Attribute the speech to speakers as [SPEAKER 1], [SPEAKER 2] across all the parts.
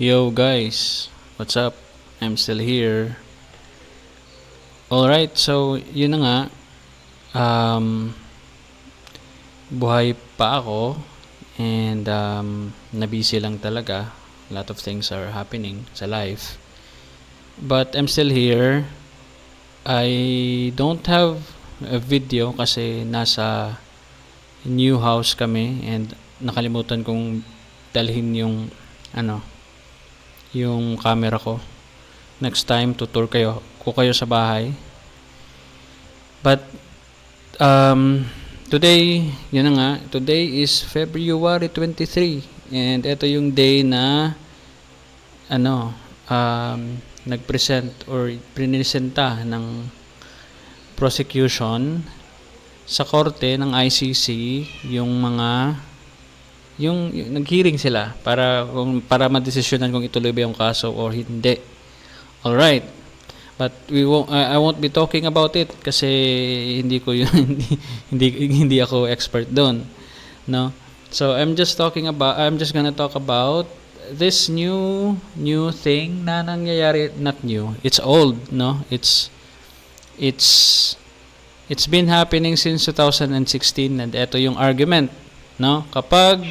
[SPEAKER 1] Yo guys, what's up? I'm still here. Alright, so yun na nga. Um, Buhay pa ako and nabusy lang talaga. A lot of things are happening sa life. But I'm still here. I don't have a video kasi nasa new house kami and nakalimutan kong dalhin yung yung camera ko. Next time tutur ko kayo sa bahay. But today, yun na nga, today is February 23 and ito yung day na nagpresent or prinesenta ng prosecution sa korte ng ICC yung nag-hearing sila para madesisyonan kung ituloy ba yung kaso or hindi. All right. But I won't be talking about it kasi hindi ko yun hindi ako expert doon, no? So I'm just gonna talk about this new thing na nangyayari, not new. It's old, no? It's been happening since 2016 and ito yung argument, no? Kapag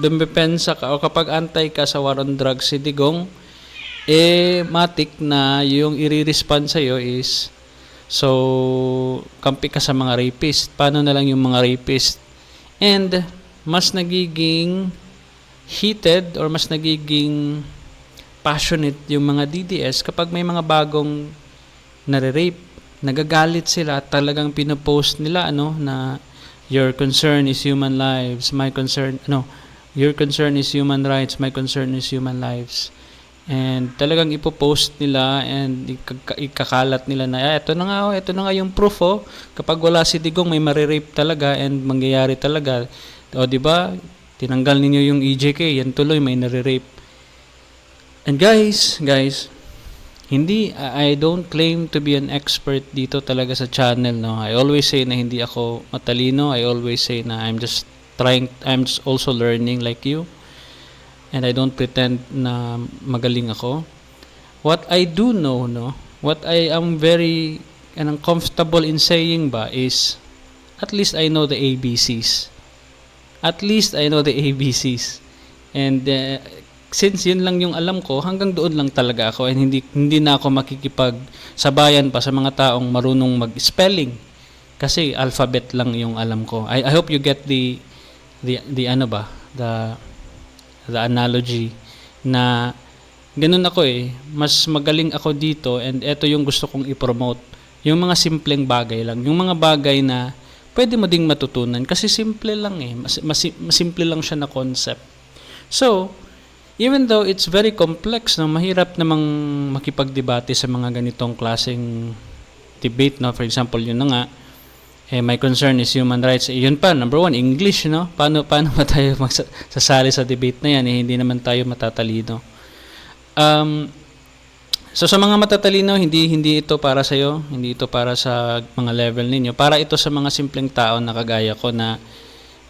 [SPEAKER 1] dumepensa ka o kapag antay ka sa war on drugs si Digong, matik na yung i-respond sa'yo is, so, kampi ka sa mga rapist. Paano na lang yung mga rapist? And, mas nagiging heated or mas nagiging passionate yung mga DDS kapag may mga bagong nare-rape. Nagagalit sila at talagang pinopost nila, na your concern is human lives, your concern is human rights, my concern is human lives. And talagang ipopost nila and ikakalat nila na ito na nga yung proof kapag wala si Digong may marirape talaga and mangyayari talaga. O di ba? Tinanggal ninyo yung EJK, yan tuloy may narirape. And guys, hindi I don't claim to be an expert dito talaga sa channel, no. I always say na hindi ako matalino. I always say na I'm just also learning like you. And I don't pretend na magaling ako. What I do know, what I am very comfortable in saying ba is, at least I know the ABCs. At least I know the ABCs. And since yun lang yung alam ko, hanggang doon lang talaga ako. And hindi na ako makikipagsabayan pa sa mga taong marunong mag-spelling. Kasi alphabet lang yung alam ko. I hope you get the analogy na ganun ako mas magaling ako dito and eto yung gusto kong i-promote. Yung mga simpleng bagay lang. Yung mga bagay na pwede mo ding matutunan kasi simple lang simple lang siya na concept. So, even though it's very complex, mahirap namang makipagdebate sa mga ganitong klaseng debate, For example, yun na nga, my concern is human rights. Yun pa, number one, English, Paano ba tayo magsasali sa debate na yan? Hindi naman tayo matatalino. So sa mga matatalino, hindi ito para sa iyo, hindi ito para sa mga level ninyo. Para ito sa mga simpleng tao na kagaya ko na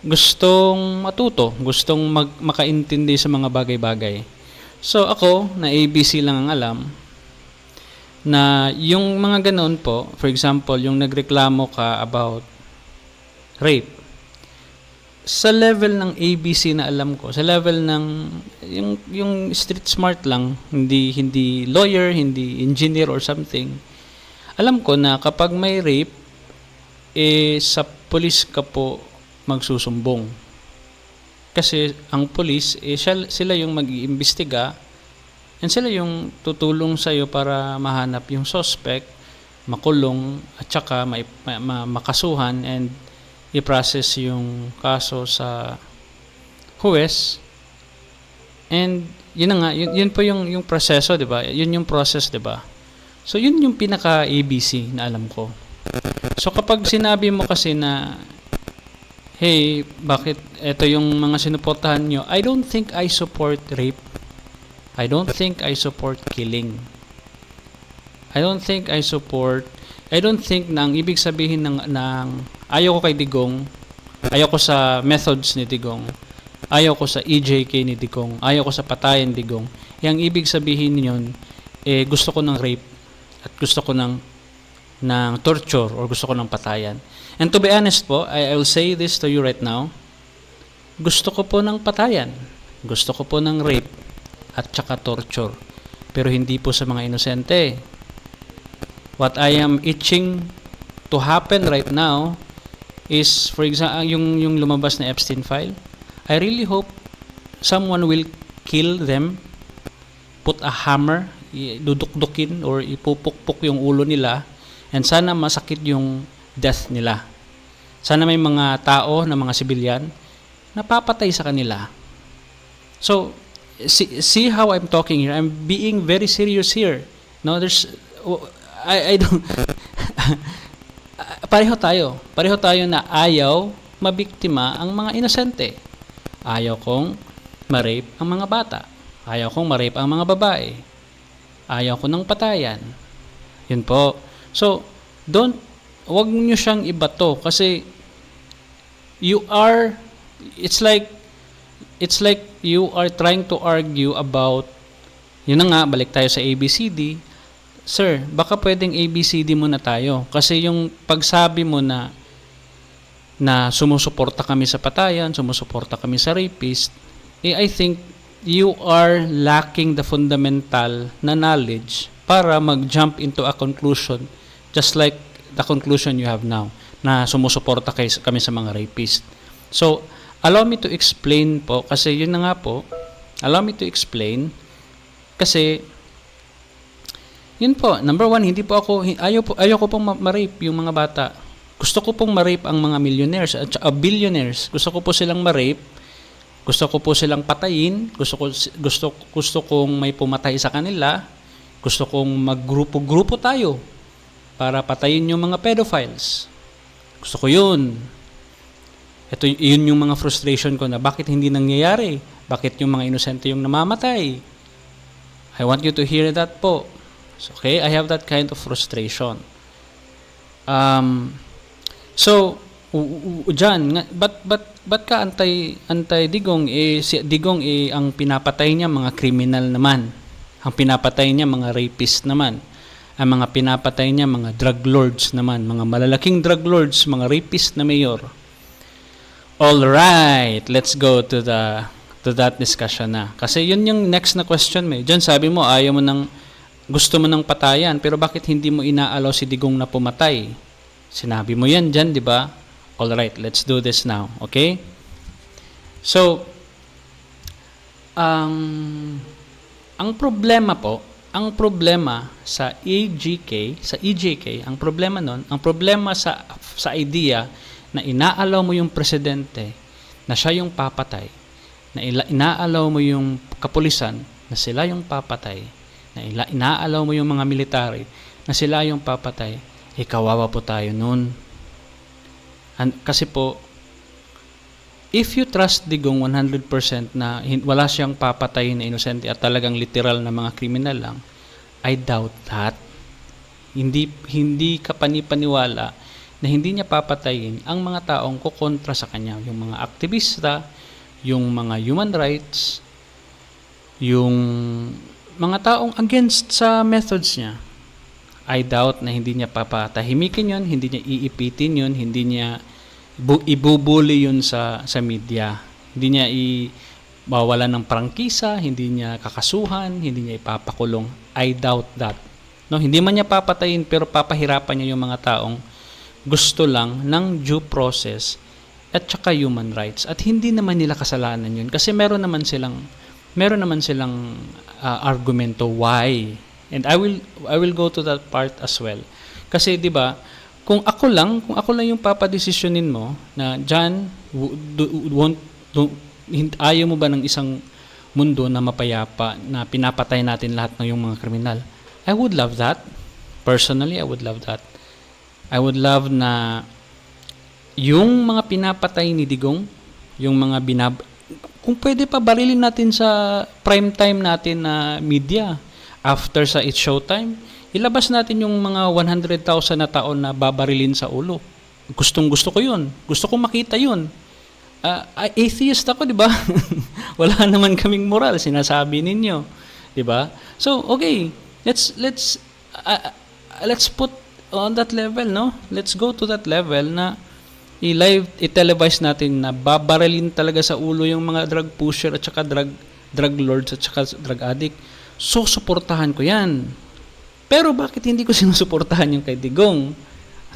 [SPEAKER 1] gustong matuto, gustong makaintindi sa mga bagay-bagay. So ako, na ABC lang ang alam, na yung mga ganoon po, for example, yung nagreklamo ka about rape, sa level ng ABC na alam ko, sa level ng yung street smart lang, hindi lawyer, hindi engineer or something, alam ko na kapag may rape, sa police ka po magsusumbong. Kasi ang police, sila yung mag-iimbestiga and sila yung tutulong sa'yo para mahanap yung suspect, makulong, at saka makasuhan and i-process yung kaso sa huwes. And yun na nga, yun po yung proseso, 'di ba? Yun yung process, 'di ba? So yun yung pinaka ABC na alam ko. So kapag sinabi mo kasi na, hey, bakit ito yung mga sinuportahan nyo? I don't think I support rape. I don't think I support killing. I don't think na ang ibig sabihin ng ayaw ko kay Digong, ayaw ko sa methods ni Digong, ayaw ko sa EJK ni Digong, ayaw ko sa patayan Digong, Yang ibig sabihin yun, gusto ko ng rape at gusto ko ng torture or gusto ko ng patayan. And to be honest po, I will say this to you right now, gusto ko po ng patayan, gusto ko po ng rape at saka torture, pero hindi po sa mga inosente. What I am itching to happen right now is, for example, yung lumabas na Epstein file. I really hope someone will kill them, put a hammer, dudukdukin or ipupukpok yung ulo nila, and sana masakit yung death nila. Sana may mga tao na mga sibilyan na papatay sa kanila. So, see how I'm talking here. I'm being very serious here. No, I don't pareho tayo na ayaw mabiktima ang mga inosente. Ayaw kong ma-rape ang mga bata. Ayaw kong ma-rape ang mga babae. Ayaw ko ng patayan. Yun po. So, wag niyo siyang ibato kasi it's like you are trying to argue about, yun na nga, balik tayo sa ABCD. Sir, baka pwedeng ABCD muna tayo. Kasi yung pagsabi mo na sumusuporta kami sa patayan, sumusuporta kami sa rapist, I think you are lacking the fundamental na knowledge para mag-jump into a conclusion just like the conclusion you have now, na sumusuporta kami sa mga rapist. So, allow me to explain po, kasi yun na nga po, allow me to explain, kasi yun po, number one, ayaw ko pong ma-rape yung mga bata. Gusto ko pong ma-rape ang mga millionaires at billionaires. Gusto ko po silang ma-rape. Gusto ko po silang patayin. Gusto kong may pumatay sa kanila. Gusto kong maggrupo-grupo tayo para patayin yung mga pedophiles. Gusto ko yun. Yun yung mga frustration ko na bakit hindi nangyayari? Bakit yung mga inosente yung namamatay? I want you to hear that po. Okay, I have that kind of frustration. So, dyan, but ka antay Digong, si Digong ang pinapatay niya mga criminal naman. Ang pinapatay niya mga rapist naman. Ang mga pinapatay niya mga drug lords naman, mga malalaking drug lords, mga rapist na mayor. All right, let's go to that discussion na. Kasi yun yung next na question mo. Diyan sabi mo gusto mo ng patayan, pero bakit hindi mo inaalaw si Digong na pumatay? Sinabi mo yan dyan, di ba? Alright, let's do this now. Okay? So, ang problema sa EJK, ang problema sa idea na inaalaw mo yung presidente na siya yung papatay, na inaalaw mo yung kapulisan na sila yung papatay, na inaalaw mo yung mga military na sila yung papatay, kawawa po tayo nun. Kasi po, if you trust Digong 100% na wala siyang papatayin na inosente at talagang literal na mga kriminal lang, I doubt that. Hindi ka panipaniwala na hindi niya papatayin ang mga taong kukontra sa kanya, yung mga aktivista, yung mga human rights, yung mga taong against sa methods niya. I doubt na hindi niya papatahimikin yun, hindi niya iipitin yun, hindi niya ibubuli yun sa media. Hindi niya ibawalan ng prangkisa, hindi niya kakasuhan, hindi niya ipapakulong. I doubt that. No, hindi man niya papatayin pero papahirapan niya yung mga taong gusto lang ng due process at saka human rights. At hindi naman nila kasalanan yun kasi meron naman silang argumento why, and I will go to that part as well. Kasi 'di ba, kung ako lang yung papadesisyonin mo na diyan ayaw mo ba ng isang mundo na mapayapa na pinapatay natin lahat ng yung mga kriminal? I would love that. Personally, I would love that. I would love na yung mga pinapatay ni Digong, yung mga kung pwede pa barilin natin sa prime time natin na media after sa It's Showtime, ilabas natin yung mga 100,000 na taon na babarilin sa ulo. Gusto ko yun. Gusto ko makita yun. Atheist ako, di ba? Wala naman kaming moral, sinasabi ninyo. 'di ba? So, okay, let's put on that level, no? Let's go to that level na i-televise natin na babaralin talaga sa ulo yung mga drug pusher at saka drug lords at saka drug addict. So, suportahan ko yan. Pero bakit hindi ko sinusuportahan yung kay Digong?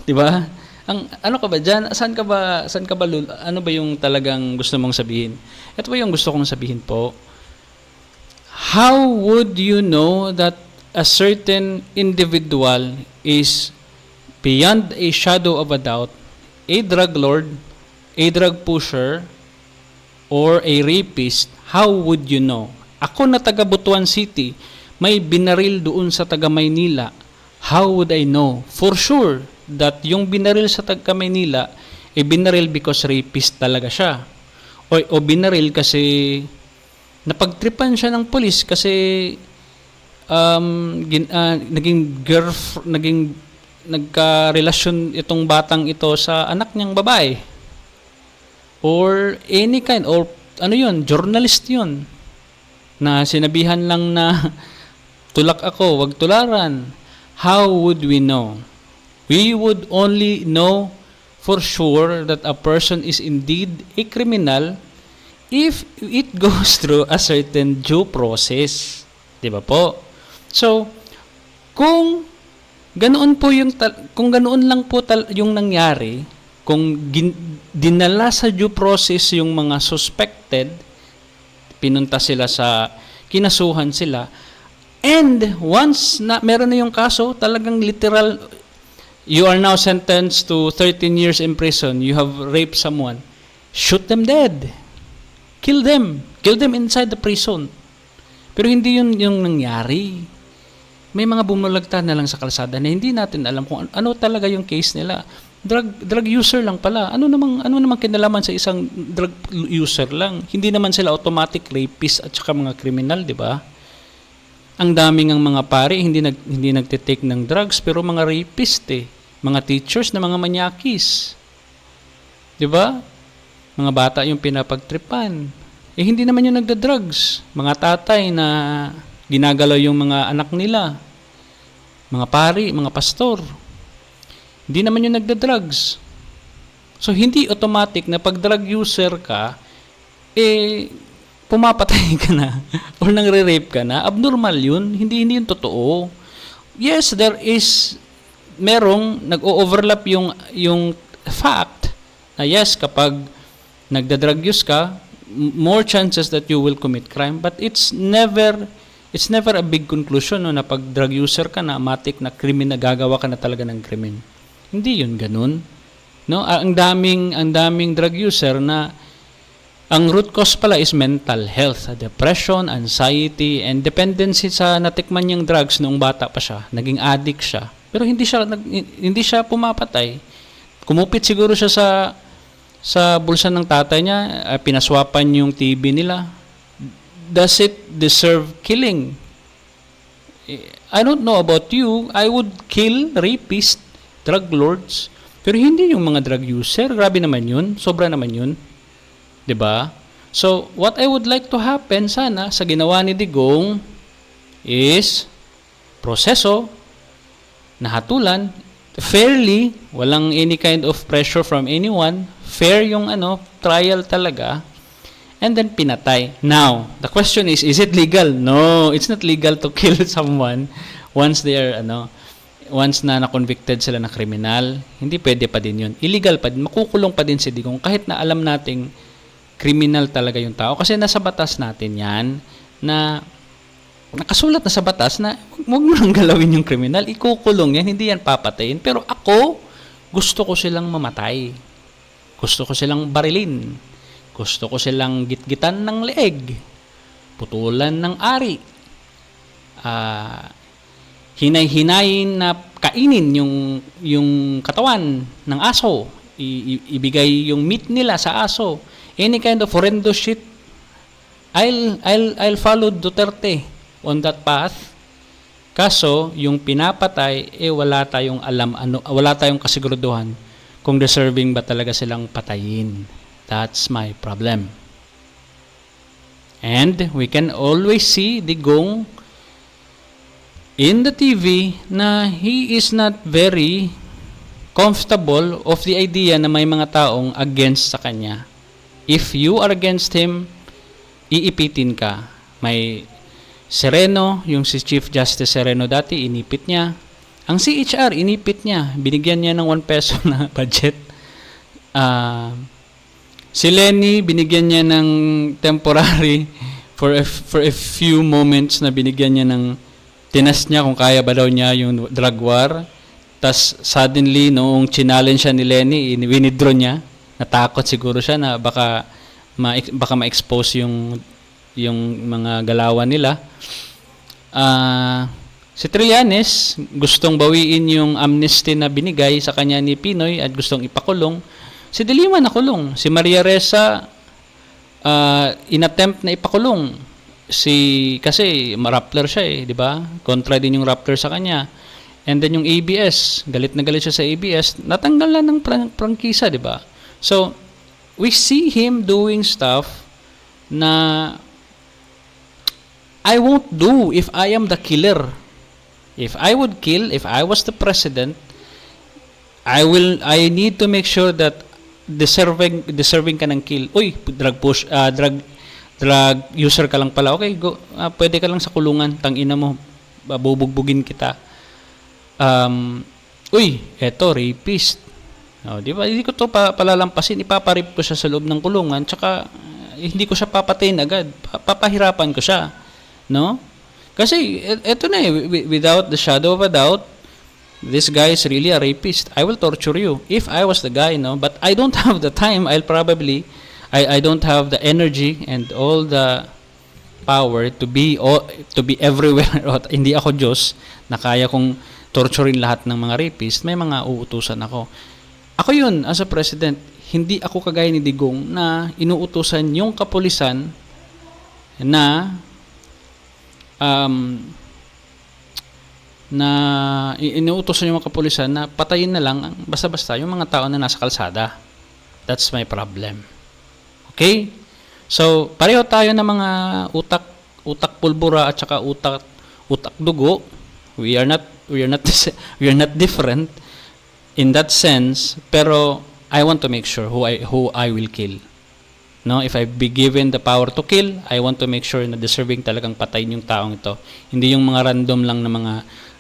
[SPEAKER 1] 'Di ba? Ano ka ba diyan? Saan ka ba ano ba yung talagang gusto mong sabihin? Ito ba yung gusto kong sabihin po? How would you know that a certain individual is beyond a shadow of a doubt a drug lord, a drug pusher, or a rapist? How would you know? Ako na taga Butuan City, may binaril doon sa taga Maynila. How would I know for sure that yung binaril sa taga Maynila binaril because rapist talaga siya? O binaril kasi napagtripan siya ng polis kasi naging nagka-relasyon itong batang ito sa anak niyang babae. Or any kind, or ano yun, journalist yun, na sinabihan lang na tulak ako, wag tularan. How would we know? We would only know for sure that a person is indeed a criminal if it goes through a certain due process. Di ba po? So, kung ganoon po kung ganoon lang po yung nangyari, kung dinala sa due process yung mga suspected, pinunta sila kinasuhan sila, and once na meron na yung kaso, talagang literal, you are now sentenced to 13 years in prison, you have raped someone, shoot them dead. Kill them inside the prison. Pero hindi yun yung nangyari. May mga bumulagta na lang sa kalsada na hindi natin alam kung ano talaga yung case nila. Drug user lang pala. Ano namang kinalaman sa isang drug user lang? Hindi naman sila automatic rapist at saka mga kriminal, di ba? Ang daming ang mga pare hindi nagte-take ng drugs pero mga rapist mga teachers na mga manyakis. Di ba? Mga bata yung pinapagtripan. Hindi naman yung nagda-drugs. Mga tatay na ginagalaw yung mga anak nila, mga pari, mga pastor. Hindi naman yung nagda-drugs. So, hindi automatic na pag drug user ka, pumapatay ka na or nangre-rape ka na. Abnormal yun. Hindi yun totoo. Yes, merong nag-o-overlap yung fact na yes, kapag nagda-drug use ka, more chances that you will commit crime, but it's never a big conclusion na pag drug user ka na matik na krimen na gagawa ka na talaga ng krimen. Hindi yun ganun. No, ang daming drug user na ang root cause pala is mental health, depression, anxiety, and dependency sa natikman niyang drugs noong bata pa siya. Naging addict siya. Pero hindi siya pumapatay. Kumupit siguro siya sa bulsa ng tatay niya, pinaswapan yung TV nila. Does it deserve killing? I don't know about you. I would kill rapists, drug lords, pero hindi yung mga drug user. Grabe naman yun. Sobra naman yun. 'Di ba? So, what I would like to happen sana sa ginawa ni Digong is proseso, nahatulan, fairly, walang any kind of pressure from anyone, fair yung trial talaga, and then pinatay. Now, the question is it legal? No, it's not legal to kill someone once they are once na na-convicted sila na kriminal. Hindi pwede pa din yun. Illegal pa din, makukulong pa din si Digong kahit na alam nating kriminal talaga yung tao kasi nasa batas natin yan na nakasulat na sa batas na huwag mo nang galawin yung kriminal, ikukulong yan, hindi yan papatayin. Pero ako, gusto ko silang mamatay. Gusto ko silang barilin. Gusto ko silang gitgitan ng leeg. Putulan ng ari. Hinay-hinayin na kainin yung katawan ng aso. Ibigay yung meat nila sa aso. Any kind of horrendous shit. I'll follow Duterte on that path. Kaso, yung pinapatay, wala tayong alam, wala tayong kasiguraduhan kung deserving ba talaga silang patayin. That's my problem. And we can always see Digong in the TV na he is not very comfortable of the idea na may mga taong against sa kanya. If you are against him, iipitin ka. May Sereno, yung si Chief Justice Sereno dati, inipit niya. Ang CHR, inipit niya. Binigyan niya ng 1 peso na budget. Si Lenny, binigyan niya ng temporary for a few moments na binigyan niya ng tinas niya kung kaya ba daw niya yung drug war. Tas suddenly, noong challenge siya ni Lenny, winidraw niya. Natakot siguro siya na baka ma-expose yung mga galawan nila. Si Trillanes, gustong bawiin yung amnesty na binigay sa kanya ni Pinoy at gustong ipakulong. Si De Lima nakulong. Si Maria Ressa, inattempt na ipakulong. Kasi Rappler siya di ba? Kontra din yung Rappler sa kanya. And then yung ABS, galit na galit siya sa ABS, natanggalan ng prangkisa, di ba? So, we see him doing stuff na I won't do if I am the killer. If I would kill, if I was the president, I need to make sure that deserving ka ng kill. Uy, drug user ka lang pala. Okay, go. Pwede ka lang sa kulungan. Tangina mo, bubugbugin kita. Eto, rapist. Di ba? Hindi ko to palalampasin. Ipaparip ko siya sa loob ng kulungan. Tsaka, hindi ko siya papatayin agad. Papahirapan ko siya. No? Kasi, eto na without the shadow of a doubt, this guy is really a rapist. I will torture you. If I was the guy, no? But I don't have the time. I don't have the energy and all the power to be everywhere. Hindi ako Diyos na kaya kong torturein lahat ng mga rapist. May mga uutusan ako. Ako yun, as a president, hindi ako kagaya ni Digong na inuutusan yung kapulisan na inuutosan yung mga kapulisan na patayin na lang basta-basta yung mga tao na nasa kalsada. That's my problem. Okay? So, pareho tayo ng mga utak pulbura at saka utak dugo. We are not different in that sense, pero I want to make sure who I will kill. No, if I be given the power to kill, I want to make sure na deserving talagang patayin yung taong ito. Hindi yung mga random lang na mga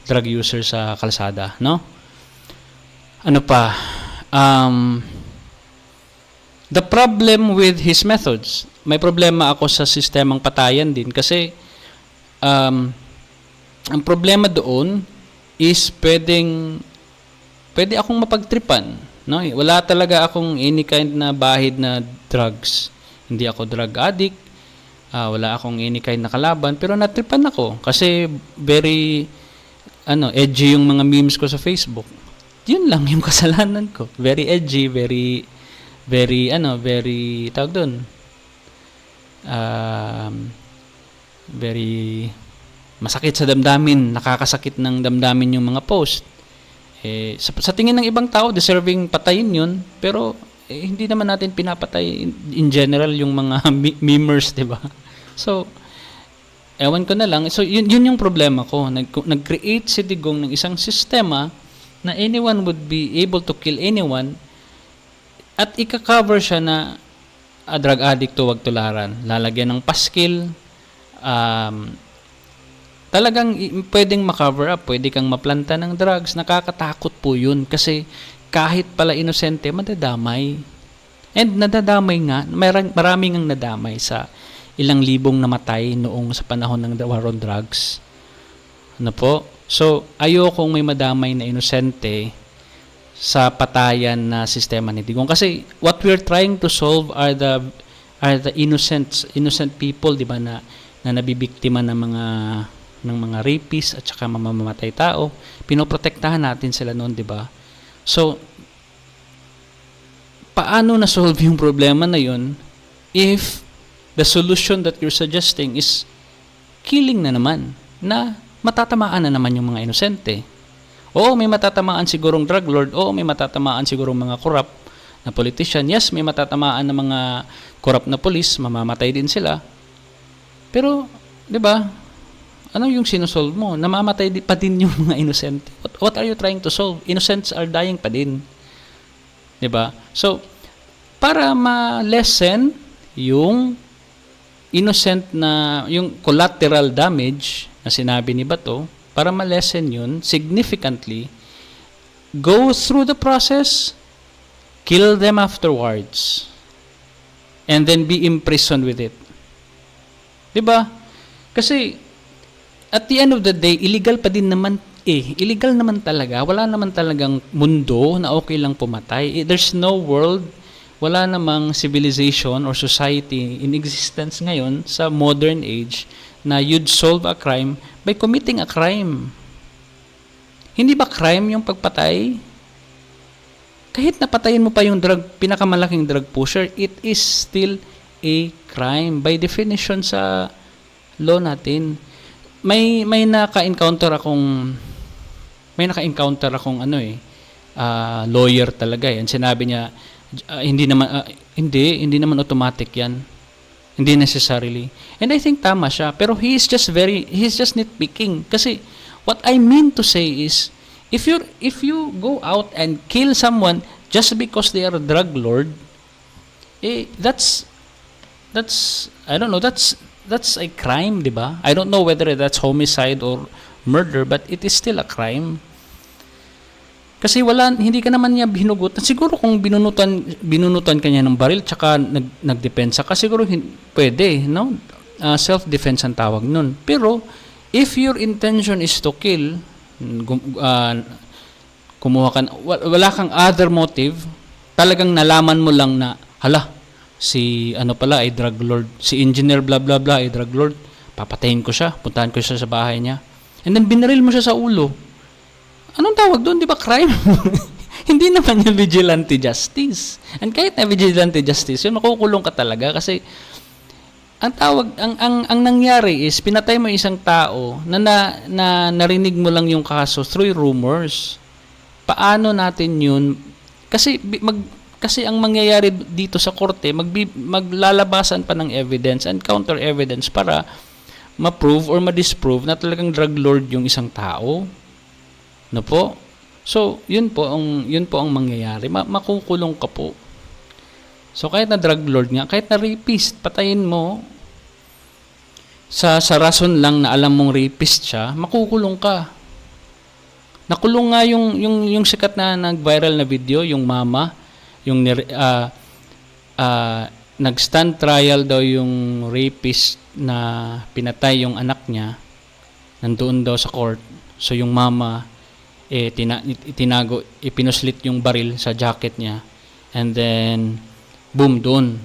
[SPEAKER 1] drug users sa kalsada, no? Ano pa? The problem with his methods. May problema ako sa sistemang patayan din kasi ang problema doon is pwede akong mapagtripan, no? Wala talaga akong any kind na bahid na drugs. Hindi ako drug addict. Wala akong any kind na kalaban, pero natripan ako kasi very edgy yung mga memes ko sa Facebook. Yun lang yung kasalanan ko. Very edgy, very tawag doon. Very masakit sa damdamin, nakakasakit ng damdamin yung mga post. Sa tingin ng ibang tao, deserving patayin yun, pero hindi naman natin pinapatay in general yung mga memers, di ba? So, ewan ko na lang. So, yun yung problema ko. Nag-create si Digong ng isang sistema na anyone would be able to kill anyone at ika-cover siya na drug addict to wag tularan. Lalagyan ng paskil, talagang pwedeng ma-cover up, pwede kang maplanta ng drugs. Nakakatakot po yun kasi kahit pala inosente, madadamay. And nadadamay nga, maraming ang nadamay sa ilang libong namatay noong sa panahon ng war on drugs. Ano po? So, ayokong may madamay na inosente sa patayan na sistema ni Digong. Kasi what we're trying to solve are the innocent people, di ba, na nabibiktima ng mga rapists at saka mamamatay tao. Pinoprotektahan natin sila noon, di ba? So, paano na-solve yung problema na yun if the solution that you're suggesting is killing na naman, na matatamaan na naman yung mga inosente? Oo, may matatamaan sigurong drug lord, oo, may matatamaan sigurong mga corrupt na politician, yes, may matatamaan na mga corrupt na police, mamamatay din sila. Pero, di ba, Ano yung sinosolve mo? Namamatay pa din yung mga innocent. What are you trying to solve? Innocents are dying pa din. 'Di ba? So, para ma-lessen yung innocent na, yung collateral damage na sinabi ni Bato, para ma-lessen yun significantly, go through the process, kill them afterwards, and then be imprisoned with it. 'Di ba? Kasi at the end of the day, illegal pa din naman illegal naman talaga. Wala naman talagang mundo na okay lang pumatay. There's no world, wala namang civilization or society in existence ngayon sa modern age na you'd solve a crime by committing a crime. Hindi ba crime yung pagpatay? Kahit napatayin mo pa yung pinakamalaking drug pusher, it is still a crime by definition sa law natin. May naka-encounter akong lawyer talaga yan. Sinabi niya, hindi naman automatic yan. Hindi necessarily. And I think tama siya. Pero he's just nitpicking. Kasi what I mean to say is, if you go out and kill someone just because they are a drug lord, that's I don't know, that's a crime, di ba? I don't know whether that's homicide or murder, but it is still a crime. Kasi hindi ka naman niya binugutan. Siguro kung binunutan ka niya ng baril tsaka nagdepensa ka, siguro pwede, no? Self-defense ang tawag nun. Pero if your intention is to kill, wala kang other motive, talagang nalaman mo lang na, hala, si pala ay drug lord, si engineer blah blah blah ay drug lord, papatayin ko siya, puntahan ko siya sa bahay niya, and then binaril mo siya sa ulo. Anong tawag doon? Di ba crime? Hindi naman yung vigilante justice. And kahit na vigilante justice, yun, makukulong ka talaga kasi ang nangyari is pinatay mo isang tao na narinig mo lang yung kaso through rumors. Paano natin yun? Kasi ang mangyayari dito sa korte, maglalabasan pa ng evidence and counter evidence para ma-prove or ma-disprove na talagang drug lord yung isang tao. No po? So, yun po ang mangyayari. Makukulong ka po. So, kahit na drug lord nga, kahit na rapist, patayin mo sa rason lang na alam mong rapist siya, makukulong ka. Nakulong nga yung sikat na nag-viral na video, yung mama, yung nag-stand trial daw yung rapist na pinatay yung anak niya, nandoon daw sa court. So, yung mama, pinuslit yung baril sa jacket niya, and then boom, doon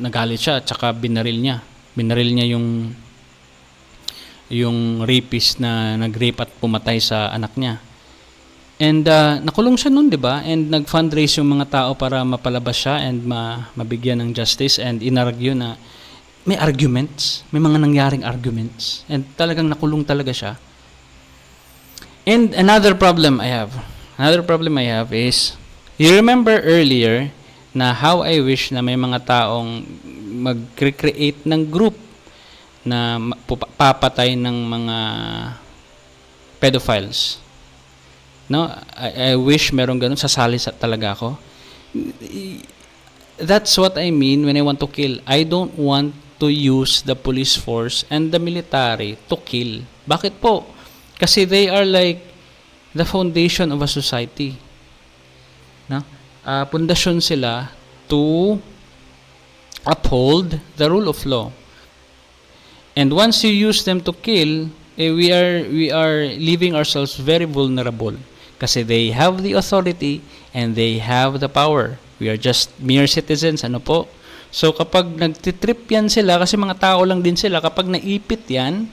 [SPEAKER 1] nagalit siya, tsaka binaril niya yung rapist na nag-rape at pumatay sa anak niya. And nakulong siya noon, 'di ba? And nag-fundraise yung mga tao para mapalabas siya and mabigyan ng justice, and inargue na may mga nangyaring arguments, and talagang nakulong talaga siya. And another problem I have is, you remember earlier na how I wish na may mga taong mag-create ng group na papatay ng mga pedophiles. No, I wish meron ganun, sasali talaga ako. That's what I mean when I want to kill. I don't want to use the police force and the military to kill. Bakit po? Kasi they are like the foundation of a society. No? Pundasyon sila to uphold the rule of law. And once you use them to kill, we are leaving ourselves very vulnerable. Kasi they have the authority and they have the power. We are just mere citizens. Ano po? So kapag nagtitrip yan sila, kasi mga tao lang din sila, kapag naipit yan,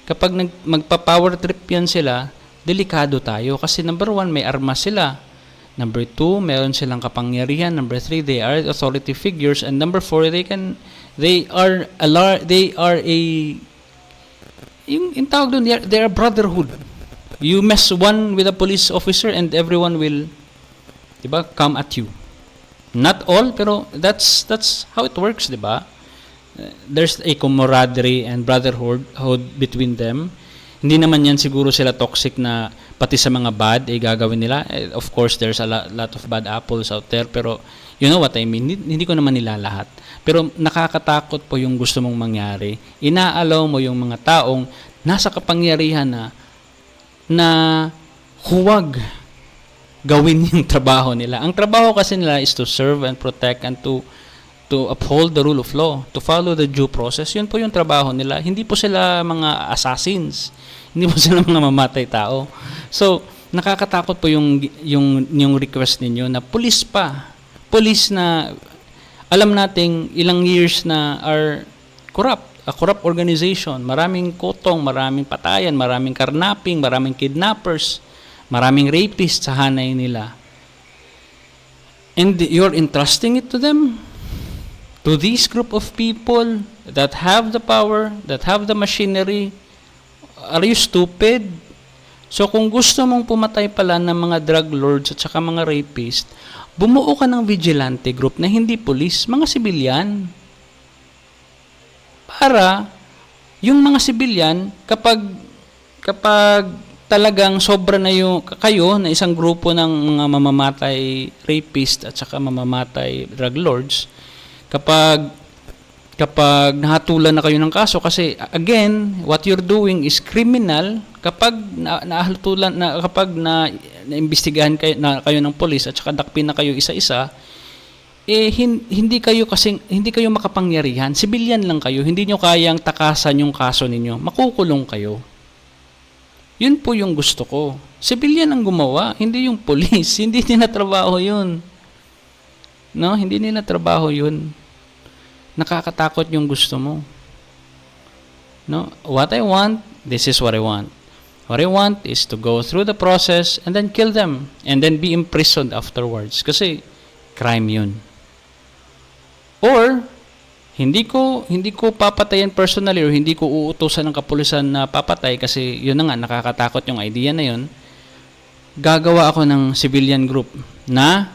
[SPEAKER 1] kapag magpa-power trip yan sila, delikado tayo. Kasi number 1, may armas sila. Number 2, meron silang kapangyarihan. Number 3, they are authority figures. And number 4, they are brotherhood. You mess one with a police officer and everyone will, come at you. Not all, pero that's how it works, 'di ba? there's a camaraderie and brotherhood between them. Hindi naman yan siguro sila toxic na pati sa mga bad gagawin nila. Of course, there's a lot of bad apples out there, pero you know what I mean? Hindi ko naman nila lahat. Pero nakakatakot po yung gusto mong mangyari. Inaalaw mo yung mga taong nasa kapangyarihan na huwag gawin yung trabaho nila. Ang trabaho kasi nila is to serve and protect and to uphold the rule of law, to follow the due process. Yun po yung trabaho nila. Hindi po sila mga assassins. Hindi po sila mga mamatay tao. So, nakakatakot po yung request ninyo na police pa. Police na alam nating ilang years na are corrupt. A corrupt organization. Maraming kotong, maraming patayan, maraming karnaping, maraming kidnappers, maraming rapists sa hanay nila. And you're entrusting it to them? To this group of people that have the power, that have the machinery? Are you stupid? So kung gusto mong pumatay pala ng mga drug lords at saka mga rapists, bumuo ka ng vigilante group na hindi police, mga sibilyan. Para yung mga sibilyan, kapag talagang sobra na yung kayo na isang grupo ng mga mamamatay rapist at saka mamamatay drug lords, kapag nahatulan na kayo ng kaso, kasi again, what you're doing is criminal. Kapag nahatulan na, kapag naimbestigahan kayo ng police at saka dakpin na kayo isa-isa, hindi kayo makapangyarihan. Sibilyan lang kayo, hindi nyo kayang takasan yung kaso ninyo, makukulong kayo. Yun po yung gusto ko. Sibilyan ang gumawa, hindi yung police. Hindi nila trabaho yun. No, hindi nila trabaho yun. Nakakatakot yung gusto mo. No, what I want, this is what I want. What I want is to go through the process and then kill them and then be imprisoned afterwards. Kasi crime yun. Or hindi ko papatayan personally or hindi ko uutusan ng kapulisan na papatay kasi yun na nga, nakakatakot yung idea na yun. Gagawa ako ng civilian group na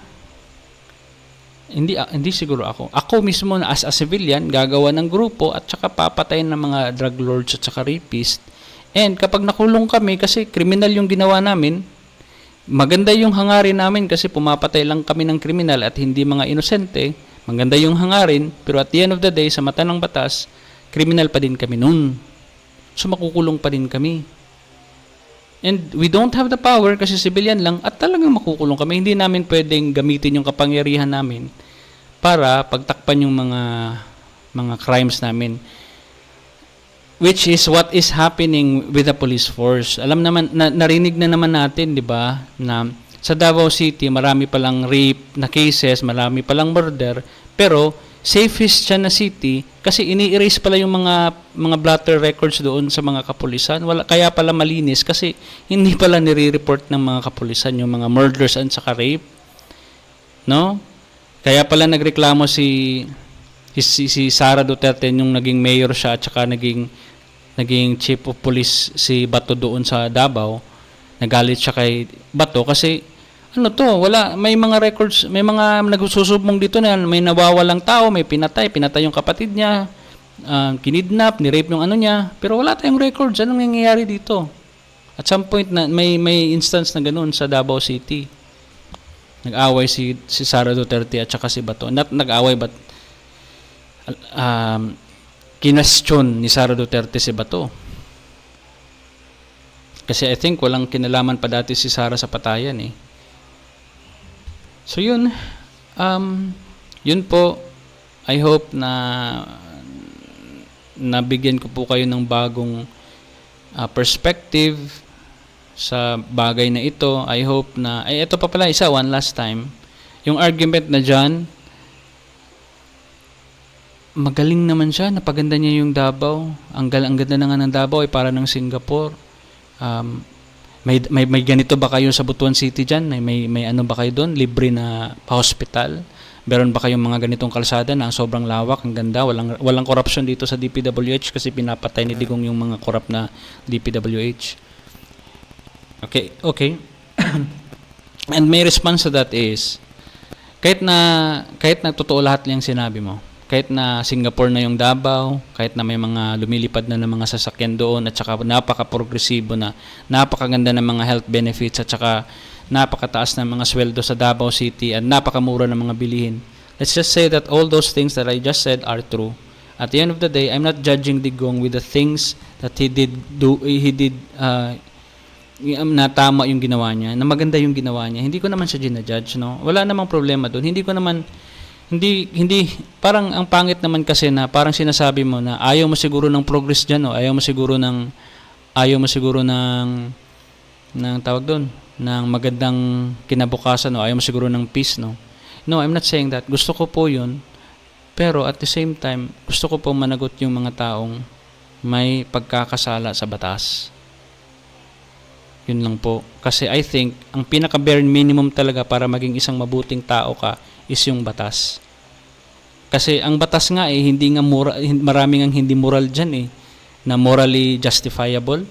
[SPEAKER 1] hindi siguro ako mismo na as a civilian gagawa ng grupo at saka papatayin ng mga drug lords at saka rapist. And kapag nakulong kami kasi kriminal yung ginawa namin, maganda yung hangarin namin kasi pumapatay lang kami ng kriminal at hindi mga inosente. Maganda yung hangarin, pero at the end of the day, sa mata ng batas, kriminal pa din kami nun. So makukulong pa din kami. And we don't have the power kasi civilian lang at talagang makukulong kami. Hindi namin pwedeng gamitin yung kapangyarihan namin para pagtakpan yung mga crimes namin. Which is what is happening with the police force. Alam naman, narinig na naman natin, di ba, na sa Davao City, marami palang rape na cases, marami palang murder, pero safest siya na city kasi ini-erase pala yung mga blotter records doon sa mga kapulisan. Kaya pala malinis kasi hindi pala nire-report ng mga kapulisan yung mga murders and saka rape. No? Kaya pala nagreklamo si Sara Duterte yung naging mayor siya at saka naging chief of police si Bato doon sa Davao. Nagalit siya kay Bato kasi may mga records, may mga nagsusubong dito na may nawawalang tao, may pinatay yung kapatid niya, kinidnap, ni-rape yung niya, pero wala tayong records. Anong nangyayari dito? At some point na may instance na ganoon sa Davao City. Nag-away si Sara Duterte at saka si Bato. Not nag-away but kinestyon ni Sara Duterte si Bato. Kasi I think walang kinalaman pa dati si Sara sa patayan eh. So yun po, I hope na nabigyan ko po kayo ng bagong perspective sa bagay na ito. I hope na, ito pa pala one last time, yung argument na dyan, magaling naman siya, napaganda niya yung Davao. Ang ganda na nga ng Davao ay para ng Singapore. May ganito ba kayo sa Butuan City dyan? May ano ba kayo doon? Libre na hospital? Meron ba kayong mga ganitong kalsada na sobrang lawak, ang ganda? Walang corruption dito sa DPWH kasi pinapatay ni Digong yung mga corrupt na DPWH. Okay. And my response to that is, kahit na totoo lahat yung sinabi mo, kahit na Singapore na yung Davao, kahit na may mga lumilipad na ng mga sasakyan doon, at saka napaka-progresibo na, napakaganda ng mga health benefits, at saka napakataas ng mga sweldo sa Davao City, at napakamura ng mga bilihin. Let's just say that all those things that I just said are true. At the end of the day, I'm not judging Digong with the things that he did na tama yung ginawa niya, na maganda yung ginawa niya. Hindi ko naman siya ginajudge, no? Wala namang problema doon. Hindi, parang ang pangit naman kasi na parang sinasabi mo na ayaw mo siguro ng progress dyan, no? Ayaw mo siguro ng tawag doon, ng magandang kinabukasan, no? Ayaw mo siguro ng peace, no? No, I'm not saying that. Gusto ko po yun, pero at the same time, gusto ko po managot yung mga taong may pagkakasala sa batas. Yun lang po. Kasi I think, ang pinaka-bare minimum talaga para maging isang mabuting tao ka is yung batas. Kasi ang batas nga hindi nga maraming ang hindi moral dyan na morally justifiable.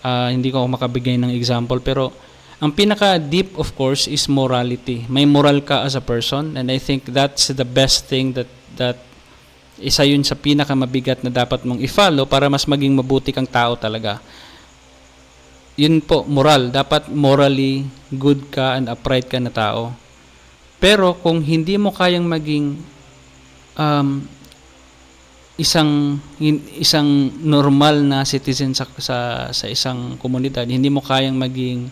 [SPEAKER 1] Hindi ko makabigay ng example, pero ang pinaka-deep of course is morality. May moral ka as a person, and I think that's the best thing that isa yun sa pinaka-mabigat na dapat mong i-follow para mas maging mabuti kang tao talaga. Yun po, moral. Dapat morally good ka and upright ka na tao. Pero kung hindi mo kayang maging isang normal na citizen sa isang komunidad, hindi mo kayang maging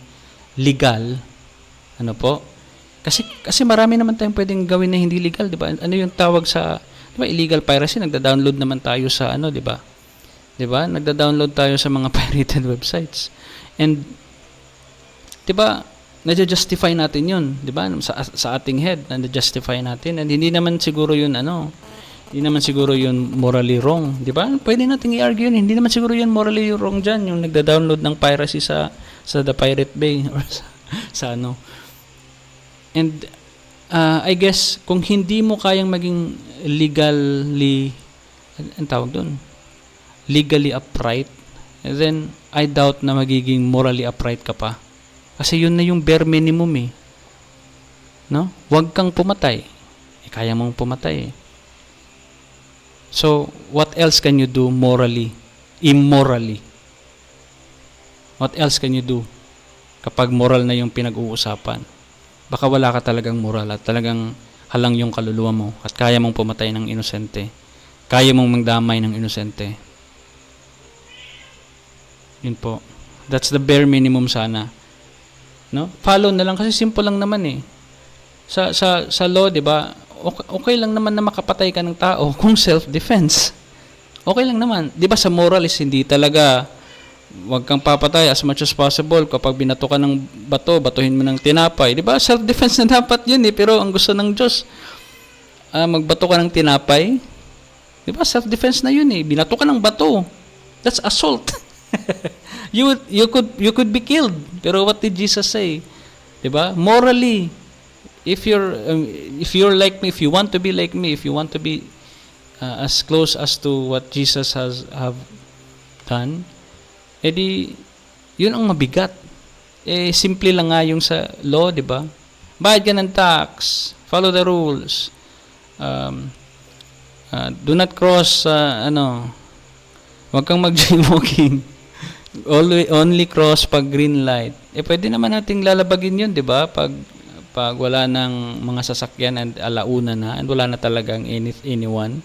[SPEAKER 1] legal, ano po? Kasi marami naman tayong pwedeng gawin na hindi legal, di ba? Ano yung tawag sa, di ba, illegal piracy? Nagda-download naman tayo sa ano, di ba? Di ba? Nagda-download tayo sa mga pirated websites. And, di ba, na-justify natin yun, di ba? Sa ating head, na-justify natin. And hindi naman siguro yun, hindi naman siguro yun morally wrong, di ba? Pwede natin i-argue yun. Hindi naman siguro yun morally wrong dyan, yung nagda-download ng piracy sa The Pirate Bay, or sa ano. And, I guess, kung hindi mo kayang maging ang tawag doon? Legally upright, then I doubt na magiging morally upright ka pa. Kasi yun na yung bare minimum no? Huwag kang pumatay. Kaya mong pumatay So, what else can you do morally, immorally? What else can you do kapag moral na yung pinag-uusapan? Baka wala ka talagang moral at talagang halang yung kaluluwa mo at kaya mong pumatay ng inosente. Kaya mong magdamay ng inosente. Yun po. That's the bare minimum sana. No? Follow na lang kasi simple lang naman Sa law, 'di ba? Okay lang naman na makapatay ka ng tao kung self-defense. Okay lang naman. 'Di ba sa moral is hindi talaga wag kang papatay as much as possible kapag binato ka ng bato, batuhin mo ng tinapay. 'Di ba? Self-defense na dapat 'yun pero ang gusto ng Diyos magbato ka ng tinapay. 'Di ba? Self-defense na 'yun Binato ka ng bato. That's assault. you could be killed. Pero what did Jesus say? 'Di ba? Morally, if you're like me, if you want to be like me, if you want to be as close as to what Jesus have done, edi yun ang mabigat. Simple lang nga yung sa law, 'di ba? Bayad ka ng tax, follow the rules. Do not cross wag kang mag-jaywalking. Only cross pag green light. Pwede naman nating lalabagin yun, di ba? Pag wala ng mga sasakyan and alauna na and wala na talagang anyone.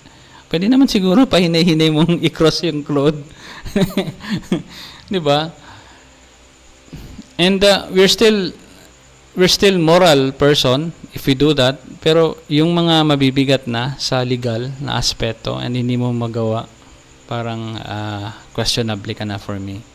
[SPEAKER 1] Pwede naman siguro pahinay-hinay mong i-cross yung road. Di ba? And we're still moral person if we do that. Pero yung mga mabibigat na sa legal na aspeto and hindi mo magawa, parang questionable ka na for me.